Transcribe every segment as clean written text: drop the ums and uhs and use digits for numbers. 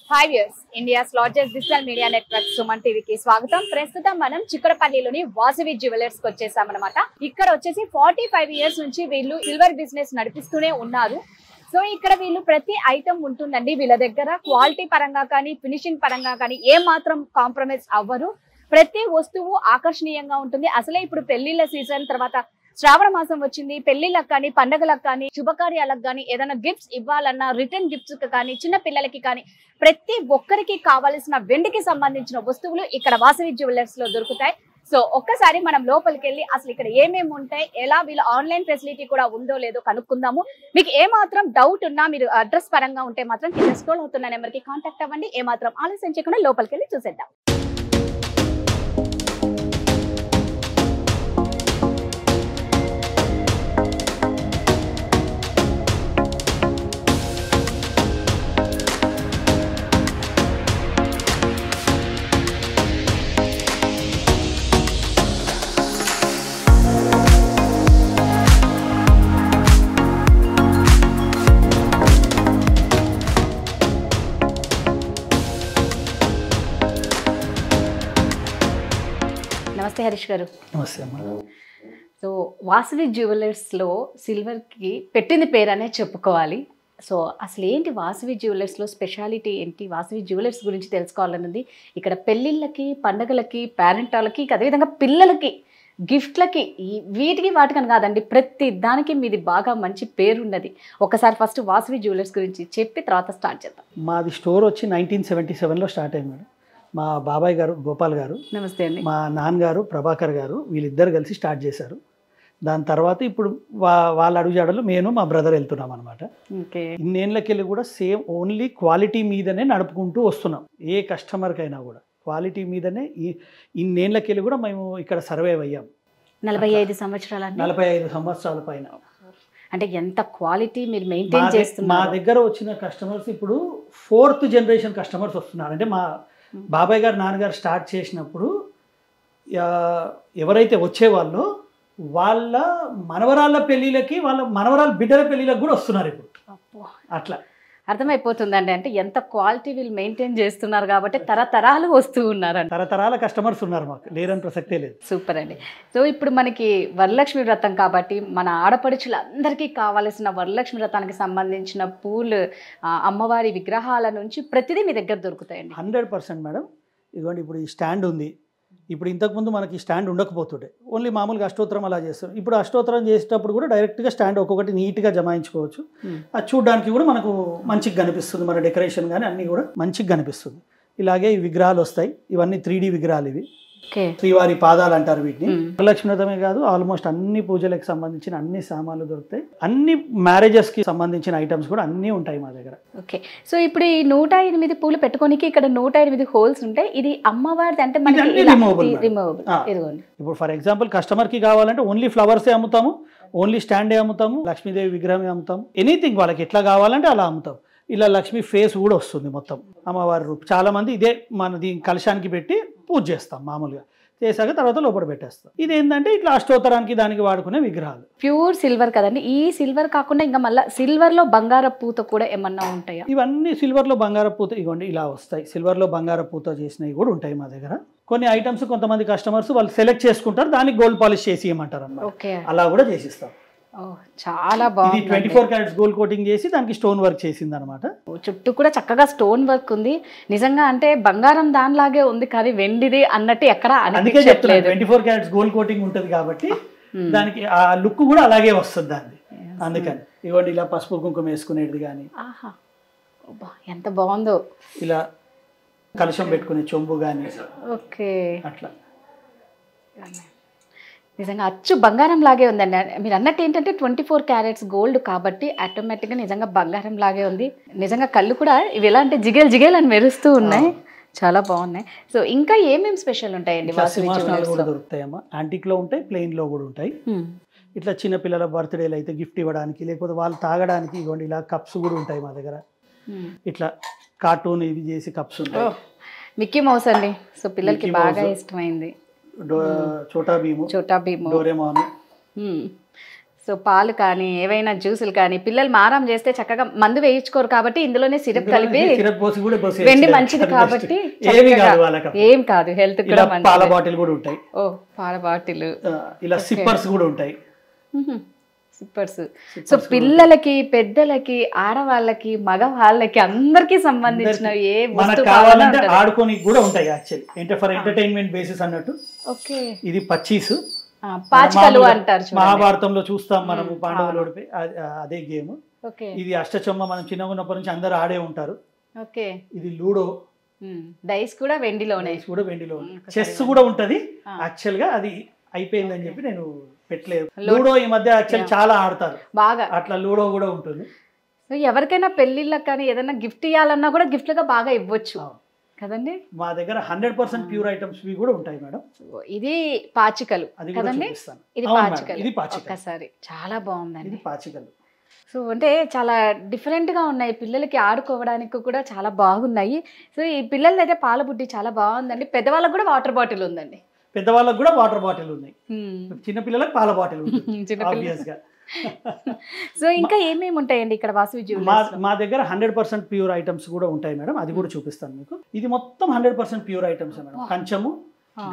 5 years India's largest digital media network Suman టీవీకి స్వాగతం. ప్రస్తుతం మనం చిక్కడపల్లిలోని వాసవి జ్యువెలర్స్ కి వచ్చేసామన్నమాట. ఇక్కడ వచ్చేసి 45 years నుంచి వీళ్ళు సిల్వర్ బిజినెస్ నడిపిస్తూనే ఉన్నారు. సో ఇక్కడ వీళ్ళు ప్రతి ఐటమ్ ఉంటుందండి వీళ్ళ దగ్గర. క్వాలిటీ పరంగా కానీ ఫినిషింగ్ పరంగా కానీ ఏ మాత్రం కాంప్రమైజ్ అవ్వరు. ప్రతి వస్తువు ఆకర్షణీయంగా ఉంటుంది. అసలే ఇప్పుడు పెళ్లిళ్ళ సీజన్, తర్వాత శ్రావణ మాసం వచ్చింది. పెళ్లిళ్ళకి కానీ పండగలకు కానీ శుభకార్యాలకు కానీ ఏదైనా గిఫ్ట్స్ ఇవ్వాలన్నా, రిటర్న్ గిఫ్ట్స్ కానీ, చిన్న పిల్లలకి కానీ ప్రతి ఒక్కరికి కావాల్సిన వెండికి సంబంధించిన వస్తువులు ఇక్కడ వాసవి జ్యువెలర్స్ లో దొరుకుతాయి. సో ఒక్కసారి మనం లోపలికి వెళ్ళి అసలు ఇక్కడ ఏమేమి ఉంటాయి, ఎలా వీళ్ళ ఆన్లైన్ ఫెసిలిటీ కూడా ఉందో లేదో కనుక్కుందాము. మీకు ఏ మాత్రం డౌట్ ఉన్నా మీరు అడ్రస్ పరంగా ఉంటే మాత్రం కింద స్క్రోల్ అవుతున్న నెంబర్కి కాంటాక్ట్ అవ్వండి. ఏ మాత్రం ఆలస్యం చేయకుండా లోపలికి వెళ్ళి చూసేద్దాం. నమస్తే హరీష్ గారు. నమస్తే అమ్మా. సో వాసవి జ్యువెలర్స్లో సిల్వర్కి పెట్టింది పేరనే చెప్పుకోవాలి. సో అసలు ఏంటి వాసవి జ్యువెలర్స్లో స్పెషాలిటీ ఏంటి, వాసవి జ్యువెలర్స్ గురించి తెలుసుకోవాలన్నది. ఇక్కడ పెళ్ళిళ్ళకి, పండగలకి, పేరెంటాలకి, అదేవిధంగా పిల్లలకి గిఫ్ట్లకి, వీటికి వాటికని కాదండి, ప్రతి దానికి మీది బాగా మంచి పేరున్నది. ఒకసారి ఫస్ట్ వాసవి జ్యువెలర్స్ గురించి చెప్పి తర్వాత స్టార్ట్ చేద్దాం. మాది స్టోర్ వచ్చి 1977లో స్టార్ట్ అయింది మేడం. మా బాబాయ్ గారు గోపాల్ గారు, నమస్తే అండి, మా నాన్నగారు ప్రభాకర్ గారు, వీళ్ళిద్దరు కలిసి స్టార్ట్ చేశారు. దాని తర్వాత ఇప్పుడు వాళ్ళ అడుగుజాడలు నేను మా బ్రదర్ వెళ్తున్నాం అనమాట. ఇన్నేళ్ళకెళ్ళి కూడా సేమ్ ఓన్లీ క్వాలిటీ మీదనే నడుపుకుంటూ వస్తున్నాం. ఏ కస్టమర్కైనా కూడా క్వాలిటీ మీదనే ఇన్నేళ్ళకెళ్ళి కూడా మేము ఇక్కడ సర్వైవ్ అయ్యాం. 45 సంవత్సరాలు, 45 సంవత్సరాల పైన. అంటే ఎంత క్వాలిటీ మీరు మెయింటైన్ చేస్తున్నారు. మా దగ్గర వచ్చిన కస్టమర్స్ ఇప్పుడు 4th జనరేషన్ కస్టమర్స్ వస్తున్నారు. అంటే మా బాబాయ్ గారు నాన్నగారు స్టార్ట్ చేసినప్పుడు ఎవరైతే వచ్చేవాళ్ళో వాళ్ళ మనవరాళ్ళ పెళ్ళిళ్ళకి, వాళ్ళ మనవరాళ్ళ బిడ్డల పెళ్ళిళ్ళకి కూడా వస్తున్నారు ఇప్పుడు. అట్లా అర్థమైపోతుందండి. అంటే ఎంత క్వాలిటీ వీళ్ళు మెయింటైన్ చేస్తున్నారు కాబట్టి తరతరాలు వస్తూ ఉన్నారండి. తరతరాల కస్టమర్స్ ఉన్నారు, మాకు లేరని ప్రసక్తే లేదు. సూపర్ అండి. సో ఇప్పుడు మనకి వరలక్ష్మి వ్రతం కాబట్టి మన ఆడపడుచులందరికీ కావాల్సిన వరలక్ష్మి వ్రతానికి సంబంధించిన పూలు, అమ్మవారి విగ్రహాల నుంచి ప్రతిదీ మీ దగ్గర దొరుకుతాయండి. 100% మేడం. ఇదిగోండి, ఇప్పుడు ఈ స్టాండ్ ఉంది. ఇప్పుడు ఇంతకుముందు మనకి స్టాండ్ ఉండకపోతుండే, ఓన్లీ మామూలుగా అష్టోత్తరం అలా చేస్తాం. ఇప్పుడు అష్టోత్తరం చేసేటప్పుడు కూడా డైరెక్ట్గా స్టాండ్ ఒక్కొక్కటి నీట్గా జమాయించుకోవచ్చు. అది చూడడానికి కూడా మనకు మంచిగా కనిపిస్తుంది. మన డెకరేషన్ కానీ అన్నీ కూడా మంచిగా కనిపిస్తుంది. ఇలాగే ఈ విగ్రహాలు వస్తాయి. ఇవన్నీ 3D విగ్రహాలు. ఇవి శ్రీవారి పాదాలు అంటారు వీటిని. వరలక్ష్మి వ్రతమే కాదు, ఆల్మోస్ట్ అన్ని పూజలకు సంబంధించిన అన్ని సామాన్లు దొరుకుతాయి. అన్ని మ్యారేజెస్ కి సంబంధించిన ఐటమ్స్ కూడా అన్ని ఉంటాయి మా దగ్గర. ఓకే. సో ఇప్పుడు ఈ 108 పూలు పెట్టుకోనికి ఇక్కడ 108 హోల్స్ ఉంటాయి. ఇది అమ్మవారిది అంటే మనకి రిమూవబుల్. ఇప్పుడు ఫర్ ఎగ్జాంపుల్ కస్టమర్ కి కావాలంటే ఓన్లీ ఫ్లవర్సే అమ్ముతాము, ఓన్లీ స్టాండే అమ్ముతాము, లక్ష్మీదేవి విగ్రహమే అమ్ముతాము. ఎనీథింగ్ వాళ్ళకి ఎట్లా కావాలంటే అలా అమ్ముతాం. ఇలా లక్ష్మీ ఫేస్ కూడా వస్తుంది మొత్తం అమ్మవారి రూపు. చాలా మంది ఇదే మన దీని కలశానికి పెట్టి పూజ చేస్తాం. మామూలుగా చేశాక తర్వాత లోపల పెట్టేస్తాం. ఇదేంటంటే ఇట్లా అష్టోత్తరానికి దానికి వాడుకునే విగ్రహాలు. ప్యూర్ సిల్వర్ కదండి. ఈ సిల్వర్ కాకుండా ఇంకా మళ్ళీ సిల్వర్ లో బంగార పూత కూడా ఏమన్నా ఉంటాయా? ఇవన్నీ సిల్వర్ లో బంగార పూత, ఇవ్వండి ఇలా వస్తాయి. సిల్వర్ లో బంగార పూత చేసినవి కూడా ఉంటాయి మా దగ్గర. కొన్ని ఐటమ్స్ కొంతమంది కస్టమర్స్ వాళ్ళు సెలెక్ట్ చేసుకుంటారు, దానికి గోల్డ్ పాలిష్ చేసి ఇవ్వమంటారు అన్నమాట. అలా కూడా చేసిస్తాం. చాలా బాగుంది. 24 క్యారెట్స్ గోల్డ్ కోటింగ్ చేసి దానికి స్టోన్ వర్క్ చేసింది అనమాట. చుట్టూ కూడా చక్కగా స్టోన్ వర్క్ ఉంది. నిజంగా అంటే బంగారం దానిలాగే ఉంది కానీ వెండిది అన్నట్టు ఎక్కడ అనిపించట్లేదు. 24 క్యారెట్స్ గోల్డ్ కోటింగ్ ఉంటుంది కాబట్టి దానికి ఆ లుక్ కూడా అలాగే వస్తుంది దాన్ని. అందుకని ఇవ్వండి ఇలా పసుపు కుంకుమ వేసుకునేది కానీ, ఎంత బాగుందో. ఇలా కలశం పెట్టుకునే చెంబు కానీ. ఓకే, అట్లా నిజంగా అచ్చు బంగారం లాగే ఉందండి. మీరు అన్నట్టు ఏంటంటే 24 క్యారెట్స్ గోల్డ్ కాబట్టి ఆటోమేటిక్గా నిజంగా బంగారం లాగే ఉంది. నిజంగా కళ్ళు కూడా ఇవి ఎలా అంటే జిగేల్ జిగేల్ అని మెరుస్తూ ఉన్నాయి. చాలా బాగున్నాయి. సో ఇంకా ఏమేమి స్పెషల్ ఉంటాయండి? దొరుకుతాయమ్మా. యాంటిక్ లో ఉంటాయి, ప్లెయిన్ లో కూడా ఉంటాయి. ఇట్లా చిన్న పిల్లల బర్త్డేలు అయితే గిఫ్ట్ ఇవ్వడానికి, లేకపోతే వాళ్ళు తాగడానికి ఇవ్వండి ఇలా కప్స్ కూడా ఉంటాయి మా దగ్గర. ఇట్లా కార్టూన్ ఇవి చేసి కప్స్ ఉంటాయి. మిక్కీ మౌస్ అండి. సో పిల్లలకి బాగా ఇష్టమైంది. చోటా భీము, డోరేమాన్. సో పాలు కానీ ఏవైనా జ్యూసులు కానీ పిల్లలు మారం చేస్తే చక్కగా మందు వేయించుకోరు కాబట్టి ఇందులోనే సిరప్ కలిపి వెండి మంచిది కాబట్టి ఏం కాదు, హెల్త్ కూడా మంచిది. పాల బాటిల్ కూడా ఉంటాయి. ఓ పాల బాటిల్, ఇలా సిప్పర్స్ కూడా ఉంటాయి. సిప్పర్స్. సో పిల్లలకి, పెద్దలకి, ఆడవాళ్ళకి, మగవాళ్ళకి అందరికి సంబంధించిన ఏ మనకు కావాలంటే ఆడుకోనికి కూడా ఉంటాయి. యాక్చువల్లీ అంటే ఫర్ ఎంటర్టైన్మెంట్ బేసిస్ అన్నట్టు. ఓకే. ఇది పచ్చీసు, పాచికలు అంటారు. మహాభారతంలో చూస్తాం మనము, పాండవులు ఓడిపోయి అదే గేమ్. ఇది అష్టచమ్మ, మనం చిన్నగా ఉన్నప్పటి నుంచి అందరూ ఆడే ఉంటారు. ఓకే. ఇది లూడో, డైస్ కూడా వెండిలోనే. చెస్ కూడా ఉంటది. యాక్చువల్ గా అది అయిపోయిందని చెప్పి నేను పెట్టలేదు. లూడో ఈ మధ్య యాక్చువల్ చాలా ఆడతారు బాగా, అట్లా లూడో కూడా ఉంటుంది. సో ఎవరికైనా పెళ్లిళ్ళకి కానీ ఏదైనా గిఫ్ట్ ఇవ్వాలన్నా కూడా గిఫ్ట్ గా బాగా ఇవ్వచ్చు కదండి. మా దగ్గర 100% ప్యూర్ ఐటమ్స్ కూడా ఉంటాయి మేడం. ఇది పాచికలు కదండి. ఇది పాచికలు. ఇది పాచికలు. ఒక్కసారి చాలా బాగుందండి. ఇది పాచికలు. సో అంటే చాలా డిఫరెంట్ గా ఉన్నాయి, పిల్లలకి ఆడుకోవడానికి కూడా చాలా బాగున్నాయి. సో ఈ పిల్లలది అయితే పాల బుడ్డి చాలా బాగుందండి. పెద్దవాళ్ళకి కూడా వాటర్ బాటిల్ ఉందండి. పెద్దవాళ్ళకి కూడా వాటర్ బాటిల్ ఉన్నాయి. చిన్నపిల్లలకు పాల బాటిల్ ఉంటుంది. సో ఇంకా ఏమేమి ఉంటాయండి ఇక్కడ వాసవి జ్యువెలర్స్? మా దగ్గర 100% ప్యూర్ ఐటమ్స్ కూడా ఉంటాయి మేడం. అది కూడా చూపిస్తాను మీకు. ఇది మొత్తం 100% ప్యూర్ ఐటమ్స్ మేడం. కంచము,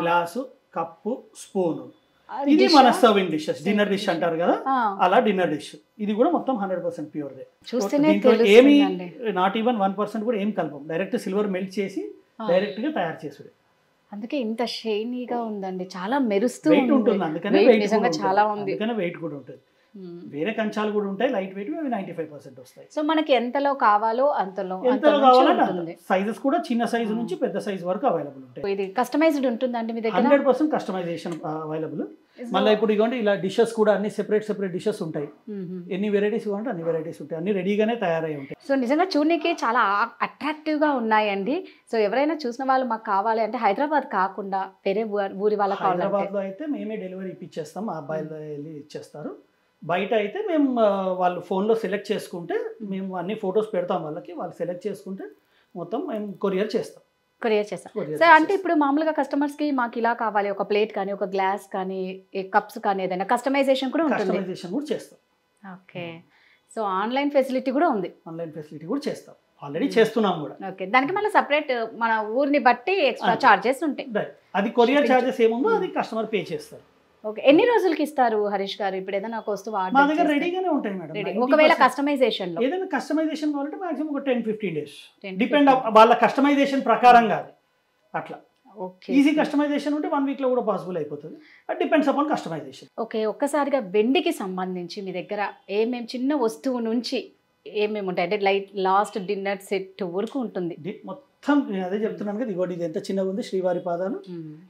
గ్లాసు, కప్పు, స్పూను. ఇది మన సర్వింగ్ డిషెస్, డిన్నర్ డిష్ అంటారు కదా, అలా డిన్నర్ డిష్. ఇది కూడా మొత్తం 100% ప్యూర్. ఏమి నాట్ ఈవెన్ 1% కూడా ఏం కలపం. డైరెక్ట్ సిల్వర్ మెల్ట్ చేసి డైరెక్ట్ గా తయారు చేసుడు. అందుకే ఇంత షైనీగా ఉందండి, చాలా మెరుస్తూ ఉంటుంది. అందుకనే నిజంగా చాలా ఉంది. వెయిట్ కూడా ఉంటుంది. వేరే కంచాలు కూడా ఉంటాయి లైట్ వెయిట్, అవి 95% వస్తాయి. సో మనకి ఎంతలో కావాలో అంతలో కావాలంటే సైజెస్ కూడా చిన్న సైజు నుంచి పెద్ద సైజు వరకు అవైలబుల్ ఉంటాయి. ఇది కస్టమైజ్డ్ ఉంటుందండి మీ దగ్గర? 100% కస్టమైజేషన్ అవైలబుల్. మళ్ళీ ఇప్పుడు ఇవ్వండి ఇలా డిషెస్ కూడా అన్ని సెపరేట్ డిషెస్ ఉంటాయి. ఎన్ని వెరైటీస్ కావాలంటే అన్ని వెరైటీస్ ఉంటాయి. అన్ని రెడీగానే తయారై ఉంటాయి. సో నిజంగా చూడడానికి చాలా అట్రాక్టివ్ గా ఉన్నాయండి. సో ఎవరైనా చూసిన వాళ్ళు మాకు కావాలి అంటే హైదరాబాద్ కాకుండా వేరే ఊరి వాళ్ళకి కావాలి, హైదరాబాద్ లో అయితే మేమే డెలివరీ ఇప్పించేస్తాం. ఆ అబ్బాయిలు వెళ్ళి ఇచ్చేస్తారు. బయట అయితే మేము వాళ్ళు ఫోన్లో సెలెక్ట్ చేసుకుంటే మేము అన్ని ఫొటోస్ పెడతాం వాళ్ళకి. వాళ్ళు సెలెక్ట్ చేసుకుంటే మొత్తం మేము కొరియర్ చేస్తాం. సార్ అంటే ఇప్పుడు మామూలుగా కస్టమర్స్ కి మాకు ఇలా కావాలి, ఒక ప్లేట్ కానీ, ఒక గ్లాస్ కానీ, కప్స్ కానీ, ఏదైనా కస్టమైజేషన్ కూడా ఉంటుంది. కస్టమైజేషన్ కూడా చేస్తాం. ఓకే. సో ఆన్లైన్ ఫెసిలిటీ కూడా ఉంది. ఆన్లైన్ ఫెసిలిటీ కూడా చేస్తాం, ఆల్రెడీ చేస్తున్నాం కూడా. ఓకే. దానికి మళ్ళీ సపరేట్ మన ఊరిని బట్టి ఎక్స్ట్రా చార్జెస్ ఉంటాయి. అది కొరియర్ చార్జెస్ ఏముందో అది కస్టమర్ పే చేస్తారు. ఓకే. ఎన్ని రోజులకి ఇస్తారు హరీష్ గారు? ఇప్పుడు ఏదైనా ఒక వస్తువు మా దగ్గర రెడీగానే ఉంటాయి మేడం. ఒకవేళ కస్టమైజేషన్ లో ఏదైనా కస్టమైజేషన్ కావాలంటే మాక్సిమం ఒక 10-15 days డిపెండ్ వాళ్ళ కస్టమైజేషన్ ప్రకారం కాదు. అట్లా ఈజీ కస్టమైజేషన్ ఉంటే 1 week లో కూడా పాసిబుల్ అయిపోతుంది. Depends upon customisation. ఓకే. ఒక్కసారిగా వెండికి సంబంధించి మీ దగ్గర ఏమేమి చిన్న వస్తువు నుంచి ఏమేమి ఉంటాయి అంటే లాస్ట్ డిన్నర్ సెట్ వరకు ఉంటుంది మొత్తం? నేను అదే చెప్తున్నాను కదా, ఇగోటి ఇది ఎంత చిన్నగా ఉంది, శ్రీవారి పాదాలు.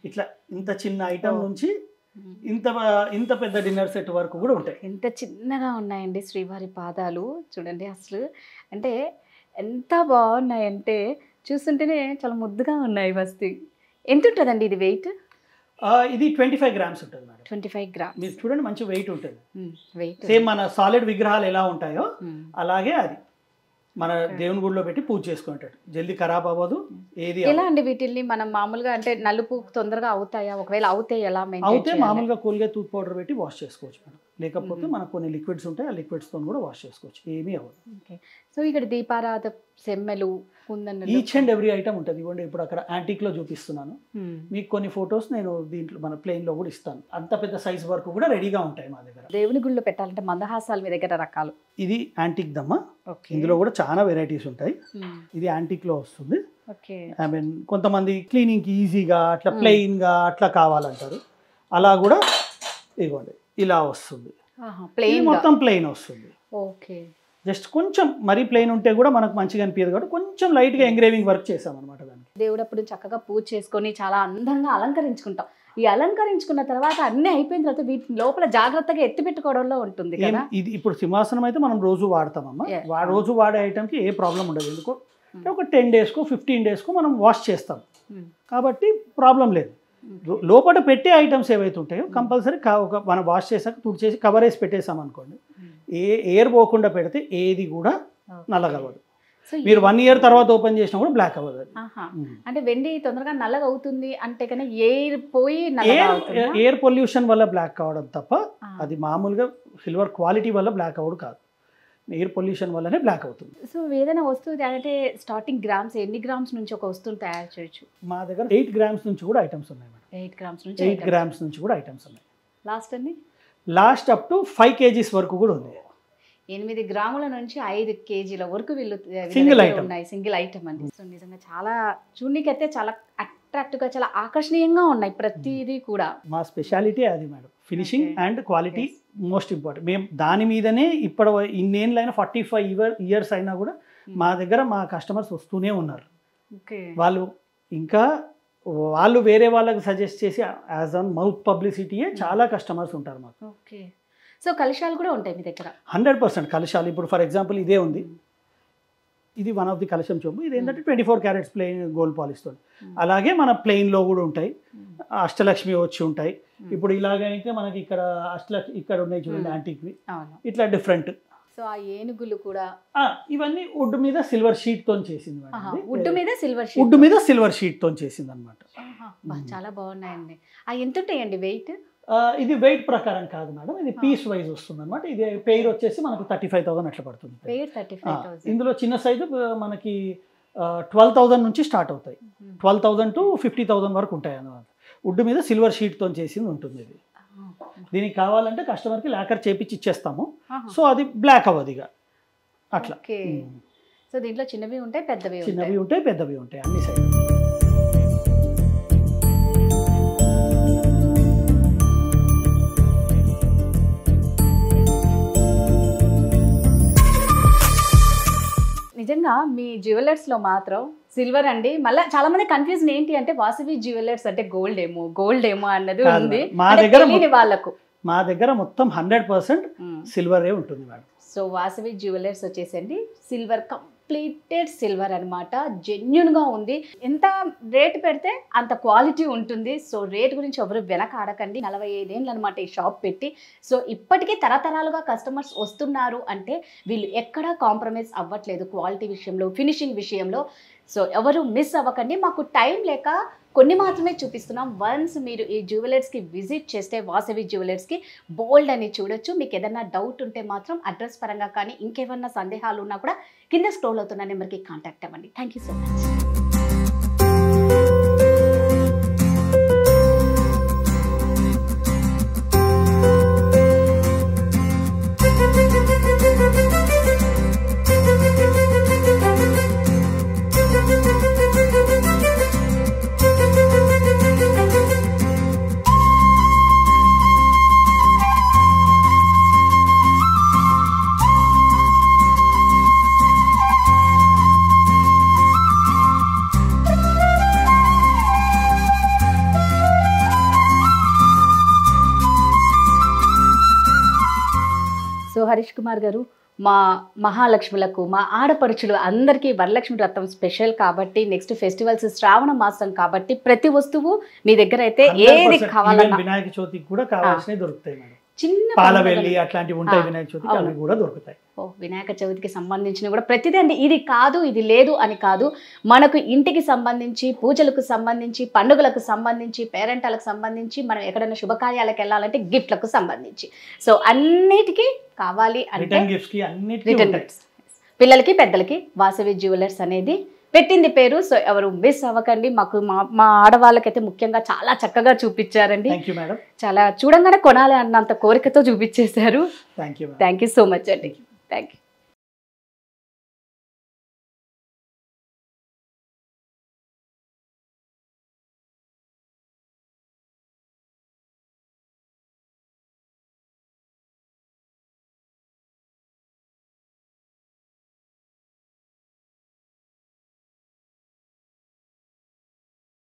ఇట్లా ఇంత చిన్న ఐటమ్ నుంచి ఇంత పెద్ద డిన్నర్ సెట్ వరకు కూడా ఉంటాయి. ఎంత చిన్నగా ఉన్నాయండి శ్రీవారి పాదాలు, చూడండి అసలు. అంటే ఎంత బాగున్నాయంటే చూస్తుంటేనే చాలా ముద్దుగా ఉన్నాయి. వస్తు ఎంత ఉంటుందండి ఇది వెయిట్? ఇది 25 grams ఉంటుంది మేడం. 25 grams. మీరు చూడండి, మంచి వెయిట్ ఉంటుంది. సేమ్ మన సాలిడ్ విగ్రహాలు ఎలా ఉంటాయో అలాగే అది మన దేవుని గుడిలో పెట్టి పూజ చేసుకుంటాడు. జల్దీ ఖరాబ్ అవ్వదు. ఏది ఎలా అండి వీటిల్ని మనం మామూలుగా అంటే నలుపు తొందరగా అవుతాయా? ఒకవేళ అవుతే ఎలా అవుతే మామూలుగా కోల్గేట్ టూత్ పౌడర్ పెట్టి వాష్ చేసుకోవచ్చు మేడం. లేకపోతే మనకు కొన్ని లిక్విడ్స్ ఉంటాయి, ఆ లిక్విడ్స్తో కూడా వాష్ చేసుకోవచ్చు, ఏమీ అవ్వదు. ఓకే. సో ఇక్కడ దీపారాధ సెమ్మెలు, కుందన్నులు, ఈచ్ అండ్ ఎవ్రీ ఐటమ్ ఉంటుంది. ఇవ్వండి ఇప్పుడు అక్కడ యాంటిక్ లో చూపిస్తున్నాను మీకు కొన్ని ఫొటోస్. నేను దీంట్లో మన ప్లేన్ లో కూడా ఇస్తాను. అంత పెద్ద సైజ్ వరకు కూడా రెడీగా ఉంటాయి మా దగ్గర. దేవుని గుడిలో పెట్టాలంటే మందహాసాలు మీ దగ్గర రకాలు. ఇది యాంటిక్ దమ్మ. ఇందులో కూడా చాలా వెరైటీస్ ఉంటాయి. ఇది యాంటిక్ లో వస్తుంది. ఐ మీన్ కొంతమంది క్లీనింగ్ కి ఈజీగా అట్లా ప్లెయిన్ గా అట్లా కావాలంటారు. అలా కూడా ఇవ్వండి ఇలా వస్తుంది. మొత్తం ప్లెయిన్ వస్తుంది. ఓకే. జస్ట్ కొంచెం మరీ ప్లెయిన్ ఉంటే కూడా మనకు మంచిగా అనిపించదు కాబట్టి కొంచెం లైట్ గా ఎంగ్రేవింగ్ వర్క్ చేసాం అనమాట. దానికి దేవుడు అప్పుడు చక్కగా పూజ చేసుకొని చాలా అందంగా అలంకరించుకుంటాం. ఈ అలంకరించుకున్న తర్వాత అన్ని అయిపోయిన తర్వాత వీటి లోపల జాగ్రత్తగా ఎత్తి పెట్టుకోవడంలో ఉంటుంది కదా. ఇది ఇప్పుడు సింహాసనం అయితే మనం రోజు వాడతామమ్మా. రోజు వాడే ఐటమ్కి ఏ ప్రాబ్లం ఉండదు. ఎందుకో ఒక 10 daysకో 15 daysకో మనం వాష్ చేస్తాం కాబట్టి ప్రాబ్లం లేదు. లోపల పెట్టే ఐటమ్స్ ఏవైతే ఉంటాయో కంపల్సరీ మనం వాష్ చేసాక తుడిచేసి కవర్ వేసి పెట్టేసాం అనుకోండి, ఎయిర్ పోకుండా పెడితే ఏది కూడా నల్లగలవదు. మీరు 1 year తర్వాత ఓపెన్ చేసినా కూడా బ్లాక్ అవ్వదు అది. అంటే వెండి తొందరగా నల్లగా అవుతుంది అంటే కానీ ఎయిర్ పోయి నల్లగా అవుతుందా? ఎయిర్ పొల్యూషన్ వల్ల బ్లాక్ కావడం తప్ప అది మామూలుగా సిల్వర్ క్వాలిటీ వల్ల బ్లాక్ అవ్వడు కాదు, ఎయిర్ పొల్యూషన్ వల్లనే బ్లాక్ అవుతుంది. సో ఏదైనా వస్తువు అంటే స్టార్టింగ్ గ్రామ్స్ ఎన్ని గ్రామ్స్ నుంచి ఒక వస్తువుని తయారు చేయొచ్చు? మా దగ్గర 8 grams నుంచి కూడా ఐటమ్స్ ఉన్నాయి మేడం. 8 grams నుంచి 8 grams నుంచి కూడా ఐటమ్స్ ఉన్నాయి. లాస్ట్ అండి లాస్ట్ అప్ టు 5 kgs వరకు కూడా ఉంది. 8 గ్రాముల నుంచి 5 kgల వరకు వీళ్ళు సింగిల్ ఐటమ్ ఉన్నాయి, సింగిల్ ఐటమ్ అండి. సో నిజంగా చాలా చూడనీకైతే చాలా అట్రాక్టివ్ గా చాలా ఆకర్షణీయంగా ఉన్నాయి ప్రతిదీ కూడా. మా స్పెషాలిటీ అది madam, finishing and quality most important. మేము దాని మీదనే ఇప్పుడు ఇన్నేళ్ళైనా 45 years అయినా కూడా మా దగ్గర మా కస్టమర్స్ వస్తూనే ఉన్నారు. వాళ్ళు ఇంకా వాళ్ళు వేరే వాళ్ళకి సజెస్ట్ చేసి యాజ్ ఆన్ మౌత్ పబ్లిసిటీయే చాలా కస్టమర్స్ ఉంటారు మాకు. ఓకే. సో కలశాలు కూడా ఉంటాయి మీ దగ్గర? 100% కలశాలు. ఇప్పుడు ఫర్ ఎగ్జాంపుల్ ఇదే ఉంది, ఇది వన్ ఆఫ్ ది కలశం చెంబు. ఇది ఏంటంటే 24 carats ప్లెయిన్ గోల్డ్ పాలిష్తో. అలాగే మన ప్లెయిన్లో కూడా ఉంటాయి, అష్టలక్ష్మి వచ్చి ఉంటాయి. ఇప్పుడు ఇలాగైతే మనకి ఇక్కడ అష్టలక్ష్మి ఇక్కడ ఉన్నాయి చూడండి యాంటిక్వి, ఇట్లా డిఫరెంట్. సో ఆ ఏనుగులు కూడా ఇవన్నీ వుడ్ మీద సిల్వర్ షీట్ తో చేసింది. వుడ్ మీద సిల్వర్ షీట్ తో చేసింది అనమాట. చాలా బాగున్నాయండి. ఎంత ఉంటాయండి వెయిట్? ఇది వెయిట్ ప్రకారం కాదు మేడం, ఇది పీస్ వైజ్ వస్తుంది అనమాట. ఇది పెయిర్ వచ్చేసి మనకు 35,000 అట్లా పడుతుంది. ఇందులో చిన్న సైజు మనకి 12,000 నుంచి స్టార్ట్ అవుతాయి. 12,000 to 50,000 వరకు ఉంటాయి అన్నమాట. వుడ్ మీద సిల్వర్ షీట్ తో చేసింది ఉంటుంది ఇది. దీనికి కావాలంటే కస్టమర్కి లాకర్ చేపించి ఇచ్చేస్తాము. సో అది బ్లాక్ అవ్వదు ఇక అట్లా. సో దీంట్లో చిన్నవి ఉంటాయి, పెద్దవి ఉంటాయి, పెద్దవి ఉంటాయి అన్ని సైడ్. నిజంగా మీ జ్యువెలర్స్లో మాత్రం సిల్వర్ అండి. మళ్ళీ చాలా మంది కన్ఫ్యూజన్ ఏంటి అంటే వాసవి జ్యువెలర్స్ అంటే గోల్డ్ ఏమో అన్నది ఉంది వాళ్ళకు. మా దగ్గర మొత్తం 100% సిల్వరే ఉంటుంది మేడం. సో వాసవి జ్యువెలర్స్ వచ్చేసండి సిల్వర్, కంప్లీటెడ్ సిల్వర్ అనమాట. జెన్యున్గా ఉంది. ఎంత రేట్ పెడితే అంత క్వాలిటీ ఉంటుంది. సో రేట్ గురించి ఎవరు వెనక ఆడకండి. 45 ఏళ్ళు అనమాట ఈ షాప్ పెట్టి. సో ఇప్పటికీ తరతరాలుగా కస్టమర్స్ వస్తున్నారు అంటే వీళ్ళు ఎక్కడా కాంప్రమైజ్ అవ్వట్లేదు క్వాలిటీ విషయంలో, ఫినిషింగ్ విషయంలో. సో ఎవరు మిస్ అవ్వకండి. మాకు టైం లేక కొన్ని మాత్రమే చూపిస్తున్నాం. వన్స్ మీరు ఈ జ్యువెలర్స్కి విజిట్ చేస్తే వాసవి జ్యువెలర్స్కి బోల్డ్ అని చూడొచ్చు. మీకు ఏదైనా డౌట్ ఉంటే మాత్రం అడ్రస్ పరంగా కానీ ఇంకేమన్నా సందేహాలు ఉన్నా కూడా కింద స్క్రోల్ అవుతున్న నెంబర్కి కాంటాక్ట్ అవ్వండి. Thank you so much. So Harish Kumar గారు, మా మహాలక్ష్ములకు, మా ఆడపడుచులు అందరికీ వరలక్ష్మి వ్రతం స్పెషల్ కాబట్టి, నెక్స్ట్ ఫెస్టివల్స్ శ్రావణ మాసం కాబట్టి ప్రతి వస్తువు మీ దగ్గర అయితే ఏది కావాలన్నా వినాయక చవితికి కూడా కావాల్సినవి దొరుకుతాయి మేడం. చిన్న పాలవెల్లి అట్లాంటివి ఉంటాయి వినాయక చవితికి, అవి కూడా దొరుకుతాయి. వినాయక చవితికి సంబంధించిన కూడా ప్రతిదీ అండి. ఇది కాదు ఇది లేదు అని కాదు, మనకు ఇంటికి సంబంధించి, పూజలకు సంబంధించి, పండుగలకు సంబంధించి, పేరెంటాలకు సంబంధించి, మనం ఎక్కడైనా శుభకార్యాలకు వెళ్ళాలంటే గిఫ్ట్లకు సంబంధించి, సో అన్నిటికీ కావాలి అంటే రిటర్న్ గిఫ్ట్స్ పిల్లలకి పెద్దలకి వాసవి జ్యువెలర్స్ అనేది పెట్టింది పేరు. సో ఎవరు మిస్ అవ్వకండి. మాకు మా ఆడవాళ్ళకైతే ముఖ్యంగా చాలా చక్కగా చూపించారండి. చాలా చూడంగానే కొనాలి అన్నంత కోరికతో చూపించేశారు. థ్యాంక్ యూ సో మచ్ అండి. Thank you.